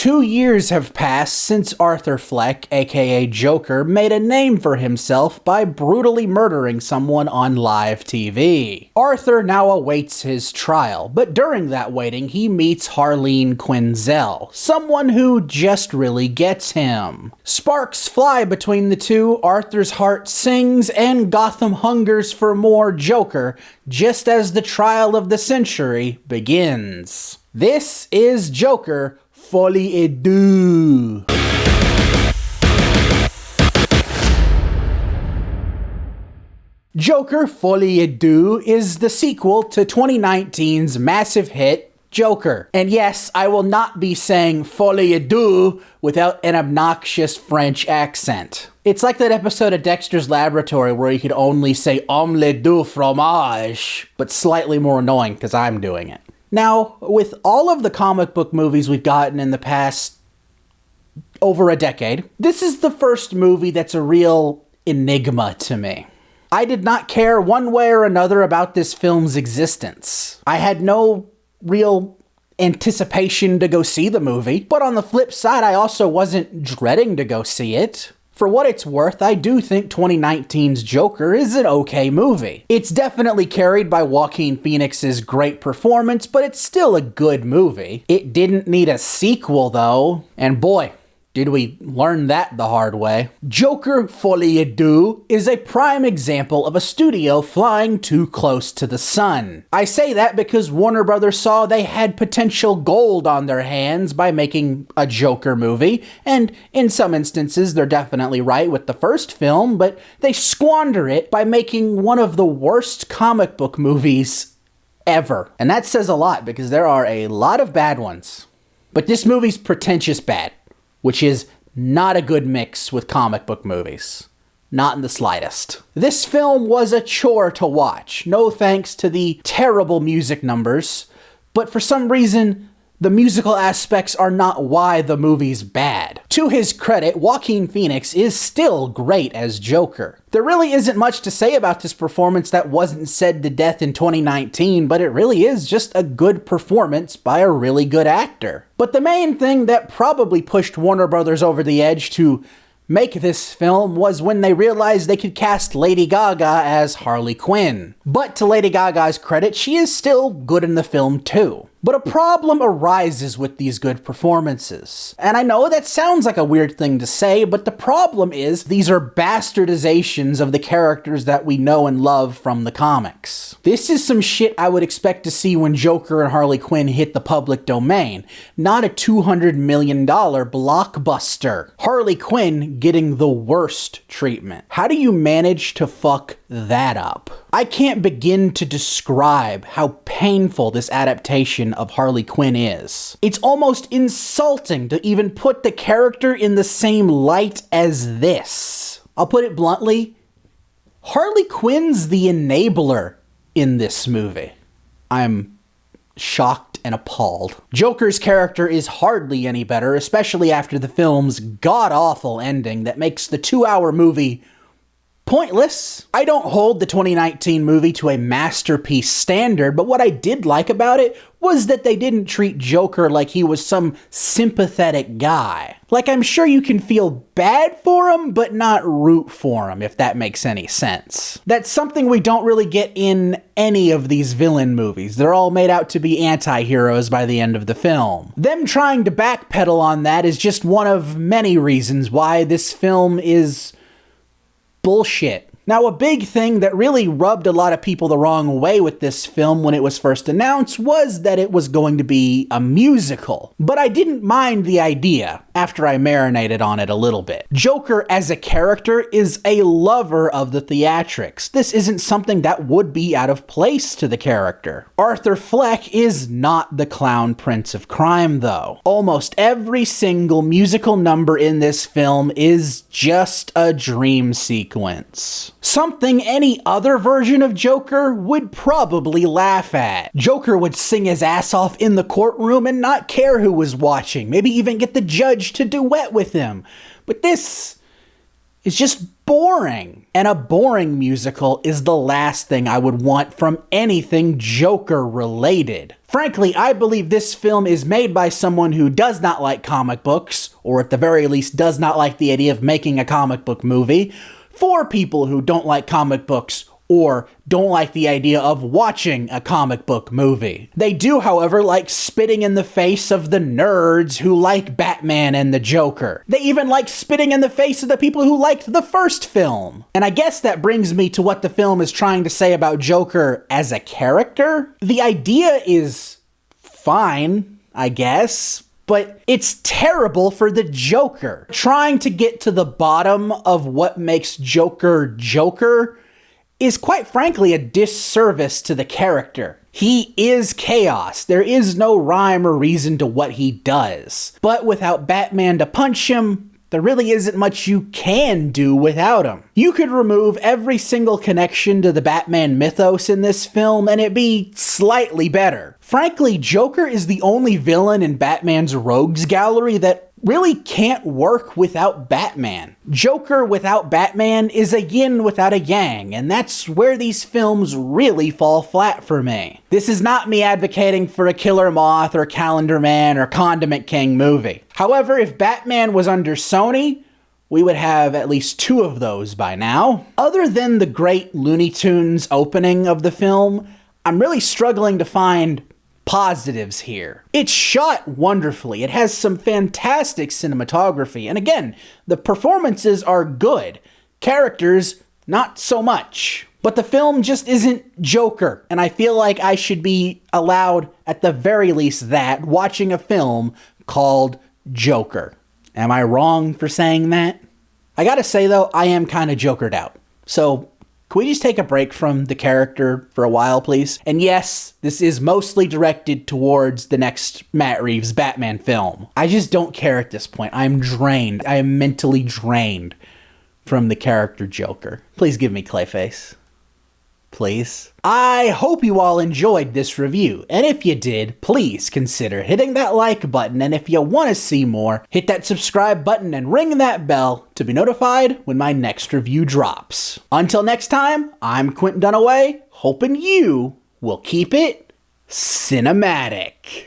2 years have passed since Arthur Fleck, aka Joker, made a name for himself by brutally murdering someone on live TV. Arthur now awaits his trial, but during that waiting, he meets Harleen Quinzel, someone who just really gets him. Sparks fly between the two, Arthur's heart sings, and Gotham hungers for more Joker, just as the trial of the century begins. This is Joker, Folie et Deux. Joker, Folie et Deux is the sequel to 2019's massive hit, Joker. And yes, I will not be saying Folie et Deux without an obnoxious French accent. It's like that episode of Dexter's Laboratory where you could only say omelette du fromage, but slightly more annoying because I'm doing it. Now, with all of the comic book movies we've gotten in the past over a decade, this is the first movie that's a real enigma to me. I did not care one way or another about this film's existence. I had no real anticipation to go see the movie, but on the flip side, I also wasn't dreading to go see it. For what it's worth, I do think 2019's Joker is an okay movie. It's definitely carried by Joaquin Phoenix's great performance, but it's still a good movie. It didn't need a sequel, though, and boy, did we learn that the hard way. Joker, Folie et Deux is a prime example of a studio flying too close to the sun. I say that because Warner Brothers saw they had potential gold on their hands by making a Joker movie, and in some instances they're definitely right with the first film, but they squander it by making one of the worst comic book movies ever. And that says a lot because there are a lot of bad ones. But this movie's pretentious bad, which is not a good mix with comic book movies. Not in the slightest. This film was a chore to watch, no thanks to the terrible music numbers, but for some reason, the musical aspects are not why the movie's bad. To his credit, Joaquin Phoenix is still great as Joker. There really isn't much to say about this performance that wasn't said to death in 2019, but it really is just a good performance by a really good actor. But the main thing that probably pushed Warner Brothers over the edge to make this film was when they realized they could cast Lady Gaga as Harley Quinn. But to Lady Gaga's credit, she is still good in the film too. But a problem arises with these good performances. And I know that sounds like a weird thing to say, but the problem is these are bastardizations of the characters that we know and love from the comics. This is some shit I would expect to see when Joker and Harley Quinn hit the public domain, not a $200 million blockbuster. Harley Quinn getting the worst treatment. How do you manage to fuck that up? I can't begin to describe how painful this adaptation of Harley Quinn is. It's almost insulting to even put the character in the same light as this. I'll put it bluntly, Harley Quinn's the enabler in this movie. I'm shocked and appalled. Joker's character is hardly any better, especially after the film's god-awful ending that makes the 2-hour movie pointless. I don't hold the 2019 movie to a masterpiece standard, but what I did like about it was that they didn't treat Joker like he was some sympathetic guy. Like, I'm sure you can feel bad for him, but not root for him, if that makes any sense. That's something we don't really get in any of these villain movies. They're all made out to be anti-heroes by the end of the film. Them trying to backpedal on that is just one of many reasons why this film is bullshit. Now, a big thing that really rubbed a lot of people the wrong way with this film when it was first announced was that it was going to be a musical. But I didn't mind the idea after I marinated on it a little bit. Joker as a character is a lover of the theatrics. This isn't something that would be out of place to the character. Arthur Fleck is not the clown prince of crime, though. Almost every single musical number in this film is just a dream sequence. Something any other version of Joker would probably laugh at. Joker would sing his ass off in the courtroom and not care who was watching, maybe even get the judge to duet with him. But this is just boring. And a boring musical is the last thing I would want from anything Joker related. Frankly, I believe this film is made by someone who does not like comic books, or at the very least does not like the idea of making a comic book movie, for people who don't like comic books or don't like the idea of watching a comic book movie. They do, however, like spitting in the face of the nerds who like Batman and the Joker. They even like spitting in the face of the people who liked the first film. And I guess that brings me to what the film is trying to say about Joker as a character. The idea is fine, I guess, but it's terrible for the Joker. Trying to get to the bottom of what makes Joker Joker is quite frankly a disservice to the character. He is chaos. There is no rhyme or reason to what he does. But without Batman to punch him, there really isn't much you can do without him. You could remove every single connection to the Batman mythos in this film and it'd be slightly better. Frankly, Joker is the only villain in Batman's rogues gallery that really can't work without Batman. Joker without Batman is a yin without a yang, and that's where these films really fall flat for me. This is not me advocating for a Killer Moth or Calendar Man or Condiment King movie. However, if Batman was under Sony, we would have at least 2 of those by now. Other than the great Looney Tunes opening of the film, I'm really struggling to find positives here. It's shot wonderfully. It has some fantastic cinematography. And again, the performances are good. Characters, not so much. But the film just isn't Joker. And I feel like I should be allowed, at the very least, that watching a film called Joker. Am I wrong for saying that? I gotta say though, I am kind of Jokered out. So can we just take a break from the character for a while, please? And yes, this is mostly directed towards the next Matt Reeves Batman film. I just don't care at this point. I'm drained. I am mentally drained from the character Joker. Please give me Clayface. Please. I hope you all enjoyed this review, and if you did, please consider hitting that like button, and if you want to see more, hit that subscribe button and ring that bell to be notified when my next review drops. Until next time, I'm Quentin Dunaway, hoping you will keep it cinematic.